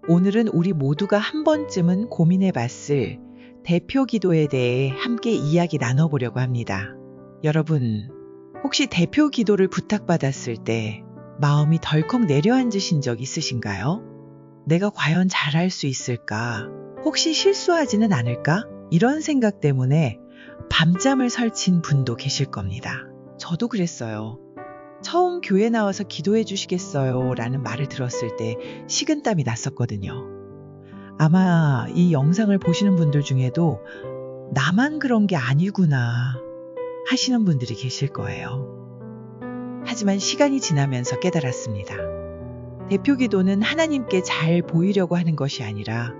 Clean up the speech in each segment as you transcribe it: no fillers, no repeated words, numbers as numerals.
오늘은 우리 모두가 한 번쯤은 고민해 봤을 대표 기도에 대해 함께 이야기 나눠보려고 합니다. 여러분, 혹시 대표 기도를 부탁받았을 때 마음이 덜컥 내려앉으신 적 있으신가요? 내가 과연 잘할 수 있을까? 혹시 실수하지는 않을까? 이런 생각 때문에 밤잠을 설친 분도 계실 겁니다. 저도 그랬어요. 처음 교회 나와서 기도해 주시겠어요? 라는 말을 들었을 때 식은땀이 났었거든요. 아마 이 영상을 보시는 분들 중에도 나만 그런 게 아니구나 하시는 분들이 계실 거예요. 하지만 시간이 지나면서 깨달았습니다. 대표 기도는 하나님께 잘 보이려고 하는 것이 아니라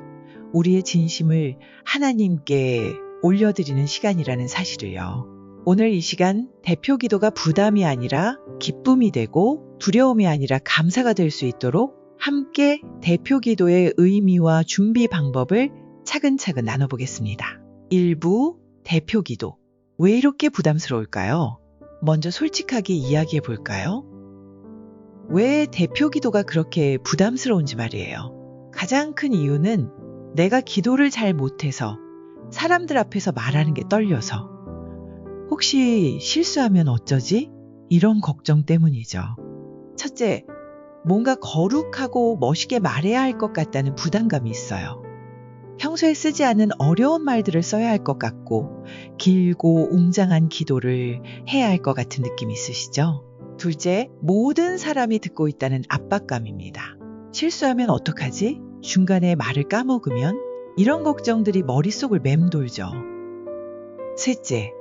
우리의 진심을 하나님께 올려드리는 시간이라는 사실을요. 오늘 이 시간 대표 기도가 부담이 아니라 기쁨이 되고 두려움이 아니라 감사가 될 수 있도록 함께 대표 기도의 의미와 준비 방법을 차근차근 나눠보겠습니다. 1부 대표 기도. 왜 이렇게 부담스러울까요? 먼저 솔직하게 이야기해 볼까요? 왜 대표 기도가 그렇게 부담스러운지 말이에요. 가장 큰 이유는 내가 기도를 잘 못해서 사람들 앞에서 말하는 게 떨려서 혹시 실수하면 어쩌지? 이런 걱정 때문이죠. 첫째, 뭔가 거룩하고 멋있게 말해야 할 것 같다는 부담감이 있어요. 평소에 쓰지 않은 어려운 말들을 써야 할 것 같고 길고 웅장한 기도를 해야 할 것 같은 느낌이 있으시죠? 둘째, 모든 사람이 듣고 있다는 압박감입니다. 실수하면 어떡하지? 중간에 말을 까먹으면? 이런 걱정들이 머릿속을 맴돌죠. 셋째,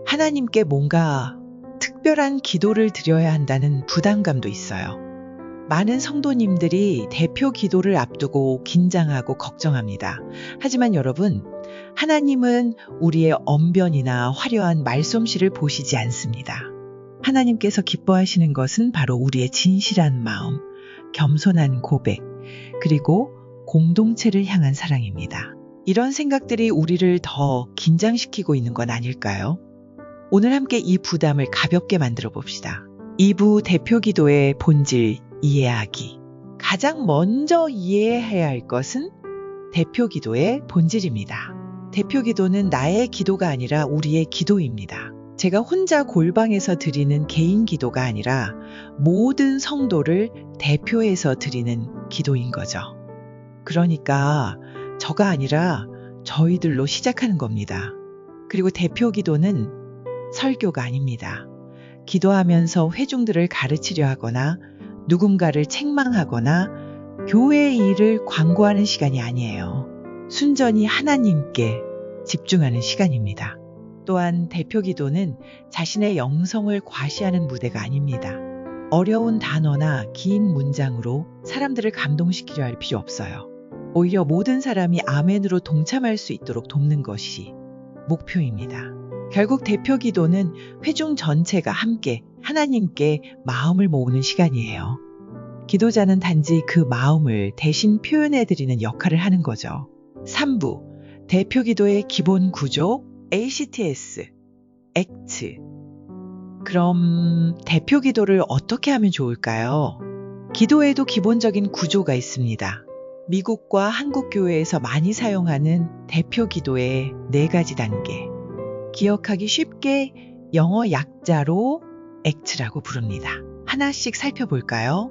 하나님께 뭔가 특별한 기도를 드려야 한다는 부담감도 있어요. 많은 성도님들이 대표 기도를 앞두고 긴장하고 걱정합니다. 하지만 여러분, 하나님은 우리의 언변이나 화려한 말솜씨를 보시지 않습니다. 하나님께서 기뻐하시는 것은 바로 우리의 진실한 마음, 겸손한 고백, 그리고 공동체를 향한 사랑입니다. 이런 생각들이 우리를 더 긴장시키고 있는 건 아닐까요? 오늘 함께 이 부담을 가볍게 만들어 봅시다. 2부 대표 기도의 본질 이해하기. 가장 먼저 이해해야 할 것은 대표 기도의 본질입니다. 대표 기도는 나의 기도가 아니라 우리의 기도입니다. 제가 혼자 골방에서 드리는 개인 기도가 아니라 모든 성도를 대표해서 드리는 기도인 거죠. 그러니까 저가 아니라 저희들로 시작하는 겁니다. 그리고 대표 기도는 설교가 아닙니다. 기도하면서 회중들을 가르치려 하거나 누군가를 책망하거나 교회의 일을 광고하는 시간이 아니에요. 순전히 하나님께 집중하는 시간입니다. 또한 대표 기도는 자신의 영성을 과시하는 무대가 아닙니다. 어려운 단어나 긴 문장으로 사람들을 감동시키려 할 필요 없어요. 오히려 모든 사람이 아멘으로 동참할 수 있도록 돕는 것이 목표입니다. 결국 대표 기도는 회중 전체가 함께 하나님께 마음을 모으는 시간이에요. 기도자는 단지 그 마음을 대신 표현해드리는 역할을 하는 거죠. 3부, 대표 기도의 기본 구조, ACTS, ACT. 그럼 대표 기도를 어떻게 하면 좋을까요? 기도에도 기본적인 구조가 있습니다. 미국과 한국 교회에서 많이 사용하는 대표 기도의 4가지 단계. 기억하기 쉽게 영어 약자로 ACT라고 부릅니다. 하나씩 살펴볼까요?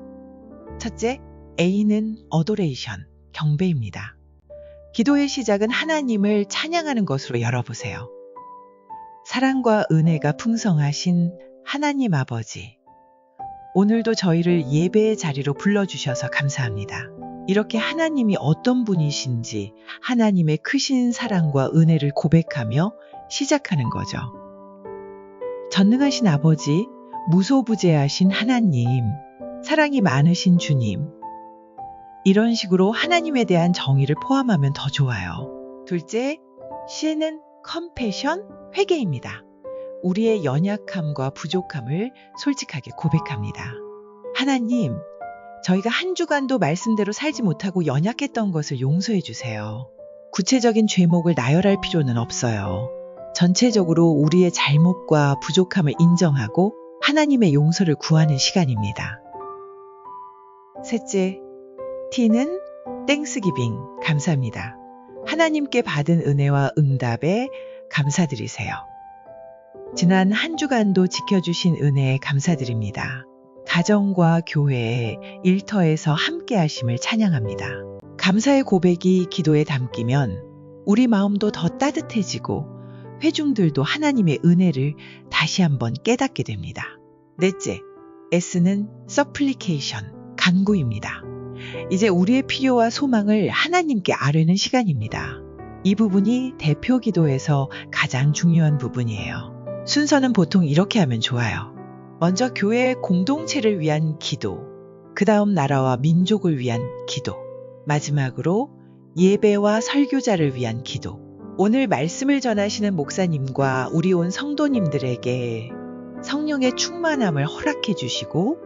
첫째, A는 Adoration, 경배입니다. 기도의 시작은 하나님을 찬양하는 것으로 열어보세요. 사랑과 은혜가 풍성하신 하나님 아버지, 오늘도 저희를 예배의 자리로 불러주셔서 감사합니다. 이렇게 하나님이 어떤 분이신지 하나님의 크신 사랑과 은혜를 고백하며 시작하는 거죠. 전능하신 아버지, 무소부재하신 하나님, 사랑이 많으신 주님. 이런 식으로 하나님에 대한 정의를 포함하면 더 좋아요. 둘째, C는 컴패션, 회개입니다. 우리의 연약함과 부족함을 솔직하게 고백합니다. 하나님, 저희가 한 주간도 말씀대로 살지 못하고 연약했던 것을 용서해 주세요. 구체적인 죄목을 나열할 필요는 없어요. 전체적으로 우리의 잘못과 부족함을 인정하고 하나님의 용서를 구하는 시간입니다. 셋째, T는 땡스기빙, 감사합니다. 하나님께 받은 은혜와 응답에 감사드리세요. 지난 한 주간도 지켜주신 은혜에 감사드립니다. 가정과 교회의 일터에서 함께 하심을 찬양합니다. 감사의 고백이 기도에 담기면 우리 마음도 더 따뜻해지고 회중들도 하나님의 은혜를 다시 한번 깨닫게 됩니다. 넷째, S는 supplication, 간구입니다. 이제 우리의 필요와 소망을 하나님께 아뢰는 시간입니다. 이 부분이 대표 기도에서 가장 중요한 부분이에요. 순서는 보통 이렇게 하면 좋아요. 먼저 교회의 공동체를 위한 기도, 그 다음 나라와 민족을 위한 기도, 마지막으로 예배와 설교자를 위한 기도. 오늘 말씀을 전하시는 목사님과 우리 온 성도님들에게 성령의 충만함을 허락해 주시고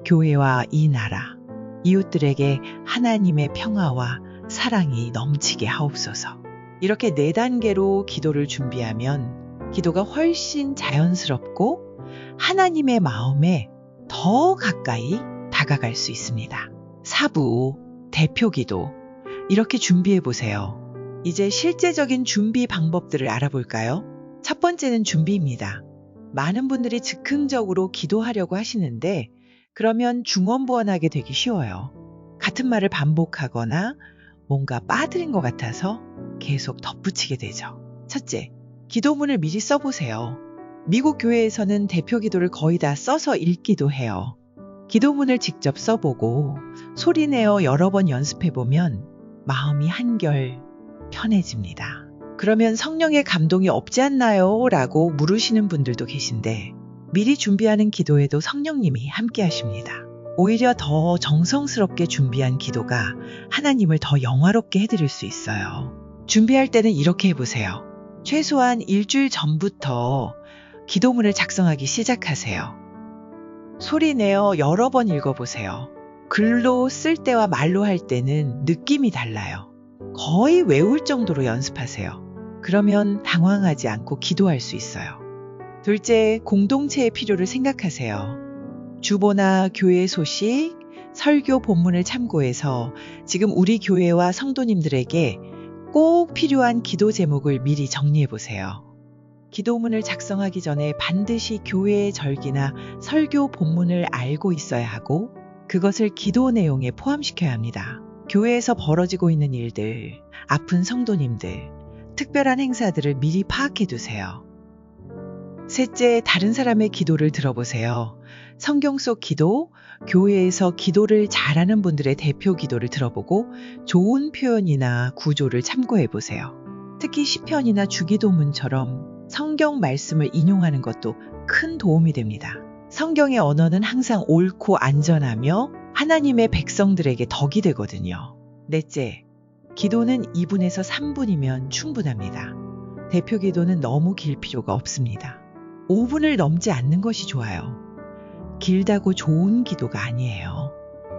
교회와 이 나라, 이웃들에게 하나님의 평화와 사랑이 넘치게 하옵소서. 이렇게 4단계로 기도를 준비하면 기도가 훨씬 자연스럽고 하나님의 마음에 더 가까이 다가갈 수 있습니다. 4부 대표 기도, 이렇게 준비해 보세요. 이제 실제적인 준비 방법들을 알아볼까요? 첫 번째는 준비입니다. 많은 분들이 즉흥적으로 기도하려고 하시는데 그러면 중언부언하게 되기 쉬워요. 같은 말을 반복하거나 뭔가 빠뜨린 것 같아서 계속 덧붙이게 되죠. 첫째, 기도문을 미리 써보세요. 미국 교회에서는 대표 기도를 거의 다 써서 읽기도 해요. 기도문을 직접 써보고 소리내어 여러 번 연습해보면 마음이 한결 편해집니다. 그러면 성령의 감동이 없지 않나요? 라고 물으시는 분들도 계신데 미리 준비하는 기도에도 성령님이 함께 하십니다. 오히려 더 정성스럽게 준비한 기도가 하나님을 더 영화롭게 해드릴 수 있어요. 준비할 때는 이렇게 해보세요. 최소한 일주일 전부터 기도문을 작성하기 시작하세요. 소리내어 여러 번 읽어보세요. 글로 쓸 때와 말로 할 때는 느낌이 달라요. 거의 외울 정도로 연습하세요. 그러면 당황하지 않고 기도할 수 있어요. 둘째, 공동체의 필요를 생각하세요. 주보나 교회 소식, 설교 본문을 참고해서 지금 우리 교회와 성도님들에게 꼭 필요한 기도 제목을 미리 정리해 보세요. 기도문을 작성하기 전에 반드시 교회의 절기나 설교 본문을 알고 있어야 하고 그것을 기도 내용에 포함시켜야 합니다. 교회에서 벌어지고 있는 일들, 아픈 성도님들, 특별한 행사들을 미리 파악해 두세요. 셋째, 다른 사람의 기도를 들어보세요. 성경 속 기도, 교회에서 기도를 잘하는 분들의 대표 기도를 들어보고 좋은 표현이나 구조를 참고해 보세요. 특히 시편이나 주기도문처럼 성경 말씀을 인용하는 것도 큰 도움이 됩니다. 성경의 언어는 항상 옳고 안전하며 하나님의 백성들에게 덕이 되거든요. 넷째, 기도는 2분에서 3분이면 충분합니다. 대표 기도는 너무 길 필요가 없습니다. 5분을 넘지 않는 것이 좋아요. 길다고 좋은 기도가 아니에요.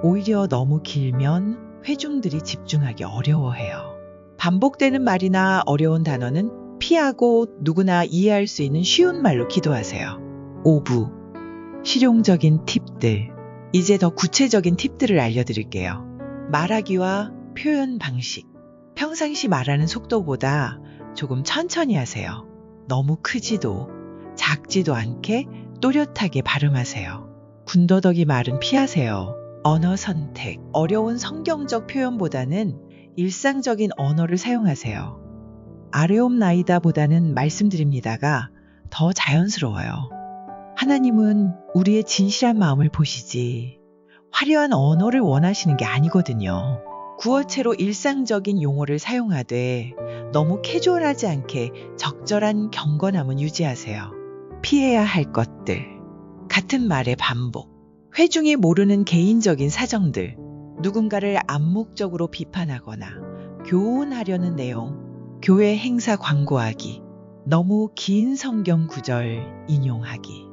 오히려 너무 길면 회중들이 집중하기 어려워해요. 반복되는 말이나 어려운 단어는 피하고 누구나 이해할 수 있는 쉬운 말로 기도하세요. 5부, 실용적인 팁들. 이제 더 구체적인 팁들을 알려드릴게요. 말하기와 표현 방식. 평상시 말하는 속도보다 조금 천천히 하세요. 너무 크지도 작지도 않게 또렷하게 발음하세요. 군더더기 말은 피하세요. 언어 선택. 어려운 성경적 표현보다는 일상적인 언어를 사용하세요. 아레옵나이다보다는 말씀드립니다가 더 자연스러워요. 하나님은 우리의 진실한 마음을 보시지 화려한 언어를 원하시는 게 아니거든요. 구어체로 일상적인 용어를 사용하되 너무 캐주얼하지 않게 적절한 경건함은 유지하세요. 피해야 할 것들, 같은 말의 반복, 회중이 모르는 개인적인 사정들, 누군가를 암묵적으로 비판하거나 교훈하려는 내용, 교회 행사 광고하기, 너무 긴 성경 구절 인용하기.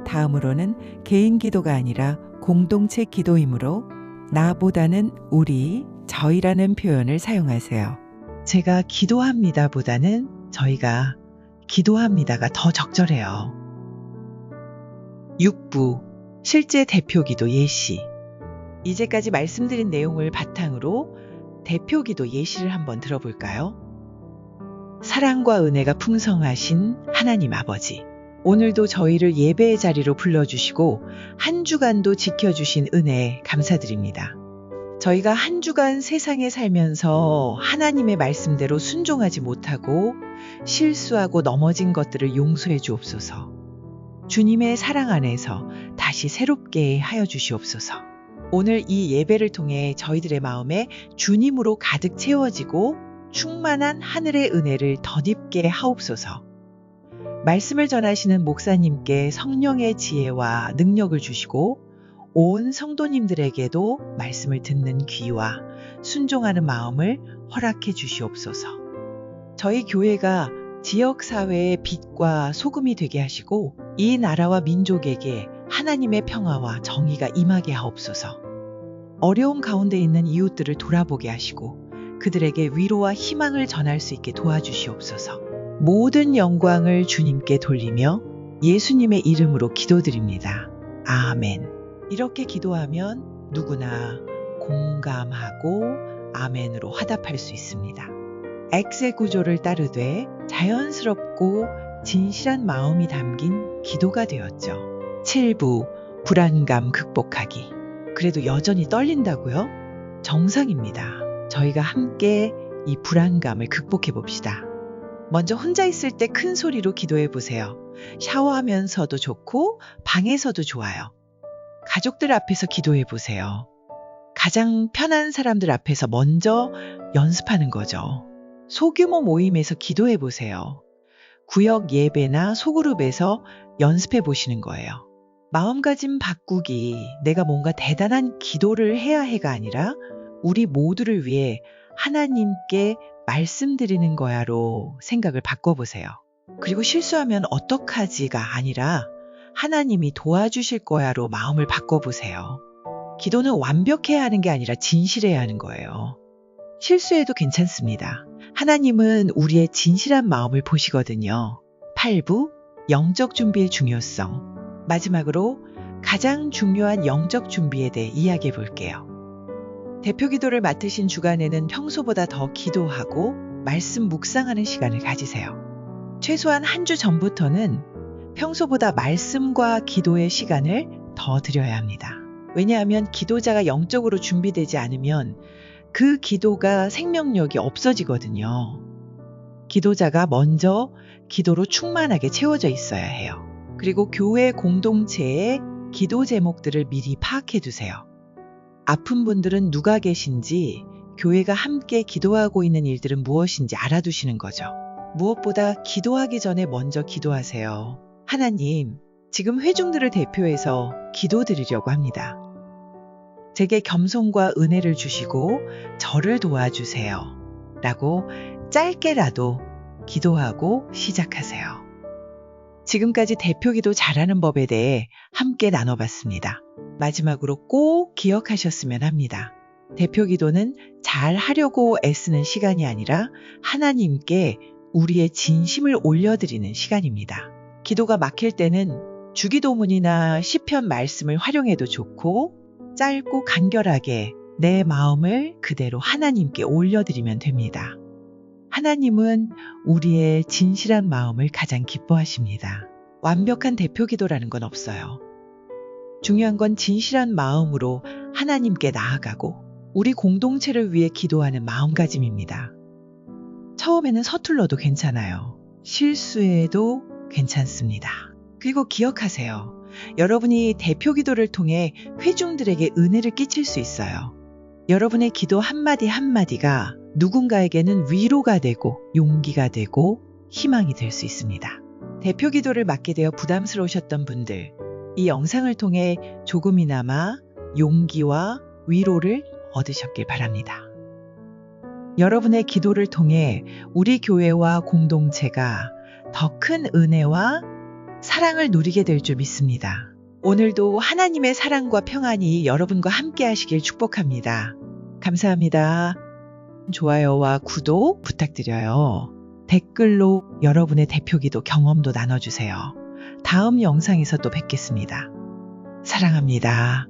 다음으로는 개인 기도가 아니라 공동체 기도이므로 나보다는 우리, 저희라는 표현을 사용하세요. 제가 기도합니다 보다는 저희가 기도합니다가 더 적절해요. 6부, 실제 대표 기도 예시. 이제까지 말씀드린 내용을 바탕으로 대표 기도 예시를 한번 들어볼까요? 사랑과 은혜가 풍성하신 하나님 아버지, 오늘도 저희를 예배의 자리로 불러주시고 한 주간도 지켜주신 은혜 감사드립니다. 저희가 한 주간 세상에 살면서 하나님의 말씀대로 순종하지 못하고 실수하고 넘어진 것들을 용서해 주옵소서. 주님의 사랑 안에서 다시 새롭게 하여 주시옵소서. 오늘 이 예배를 통해 저희들의 마음에 주님으로 가득 채워지고 충만한 하늘의 은혜를 덧입게 하옵소서. 말씀을 전하시는 목사님께 성령의 지혜와 능력을 주시고 온 성도님들에게도 말씀을 듣는 귀와 순종하는 마음을 허락해 주시옵소서. 저희 교회가 지역사회의 빛과 소금이 되게 하시고 이 나라와 민족에게 하나님의 평화와 정의가 임하게 하옵소서. 어려움 가운데 있는 이웃들을 돌아보게 하시고 그들에게 위로와 희망을 전할 수 있게 도와주시옵소서. 모든 영광을 주님께 돌리며 예수님의 이름으로 기도드립니다. 아멘. 이렇게 기도하면 누구나 공감하고 아멘으로 화답할 수 있습니다. X의 구조를 따르되 자연스럽고 진실한 마음이 담긴 기도가 되었죠. 7부 불안감 극복하기. 그래도 여전히 떨린다고요? 정상입니다. 저희가 함께 이 불안감을 극복해 봅시다. 먼저 혼자 있을 때 큰 소리로 기도해 보세요. 샤워하면서도 좋고 방에서도 좋아요. 가족들 앞에서 기도해 보세요. 가장 편한 사람들 앞에서 먼저 연습하는 거죠. 소규모 모임에서 기도해 보세요. 구역 예배나 소그룹에서 연습해 보시는 거예요. 마음가짐 바꾸기, 내가 뭔가 대단한 기도를 해야 해가 아니라 우리 모두를 위해 하나님께 말씀드리는 거야로 생각을 바꿔보세요. 그리고 실수하면 어떡하지가 아니라 하나님이 도와주실 거야로 마음을 바꿔보세요. 기도는 완벽해야 하는 게 아니라 진실해야 하는 거예요. 실수해도 괜찮습니다. 하나님은 우리의 진실한 마음을 보시거든요. 8부 영적 준비의 중요성. 마지막으로 가장 중요한 영적 준비에 대해 이야기해 볼게요. 대표 기도를 맡으신 주간에는 평소보다 더 기도하고 말씀 묵상하는 시간을 가지세요. 최소한 한 주 전부터는 평소보다 말씀과 기도의 시간을 더 드려야 합니다. 왜냐하면 기도자가 영적으로 준비되지 않으면 그 기도가 생명력이 없어지거든요. 기도자가 먼저 기도로 충만하게 채워져 있어야 해요. 그리고 교회 공동체의 기도 제목들을 미리 파악해 두세요. 아픈 분들은 누가 계신지, 교회가 함께 기도하고 있는 일들은 무엇인지 알아두시는 거죠. 무엇보다 기도하기 전에 먼저 기도하세요. 하나님, 지금 회중들을 대표해서 기도드리려고 합니다. 제게 겸손과 은혜를 주시고 저를 도와주세요. 라고 짧게라도 기도하고 시작하세요. 지금까지 대표기도 잘하는 법에 대해 함께 나눠봤습니다. 마지막으로 꼭 기억하셨으면 합니다. 대표기도는 잘 하려고 애쓰는 시간이 아니라 하나님께 우리의 진심을 올려드리는 시간입니다. 기도가 막힐 때는 주기도문이나 시편 말씀을 활용해도 좋고 짧고 간결하게 내 마음을 그대로 하나님께 올려드리면 됩니다. 하나님은 우리의 진실한 마음을 가장 기뻐하십니다. 완벽한 대표 기도라는 건 없어요. 중요한 건 진실한 마음으로 하나님께 나아가고 우리 공동체를 위해 기도하는 마음가짐입니다. 처음에는 서툴러도 괜찮아요. 실수해도 괜찮습니다. 그리고 기억하세요. 여러분이 대표 기도를 통해 회중들에게 은혜를 끼칠 수 있어요. 여러분의 기도 한마디 한마디가 누군가에게는 위로가 되고 용기가 되고 희망이 될 수 있습니다. 대표 기도를 맡게 되어 부담스러우셨던 분들, 이 영상을 통해 조금이나마 용기와 위로를 얻으셨길 바랍니다. 여러분의 기도를 통해 우리 교회와 공동체가 더 큰 은혜와 사랑을 누리게 될 줄 믿습니다. 오늘도 하나님의 사랑과 평안이 여러분과 함께 하시길 축복합니다. 감사합니다. 좋아요와 구독 부탁드려요. 댓글로 여러분의 대표기도 경험도 나눠주세요. 다음 영상에서 또 뵙겠습니다. 사랑합니다.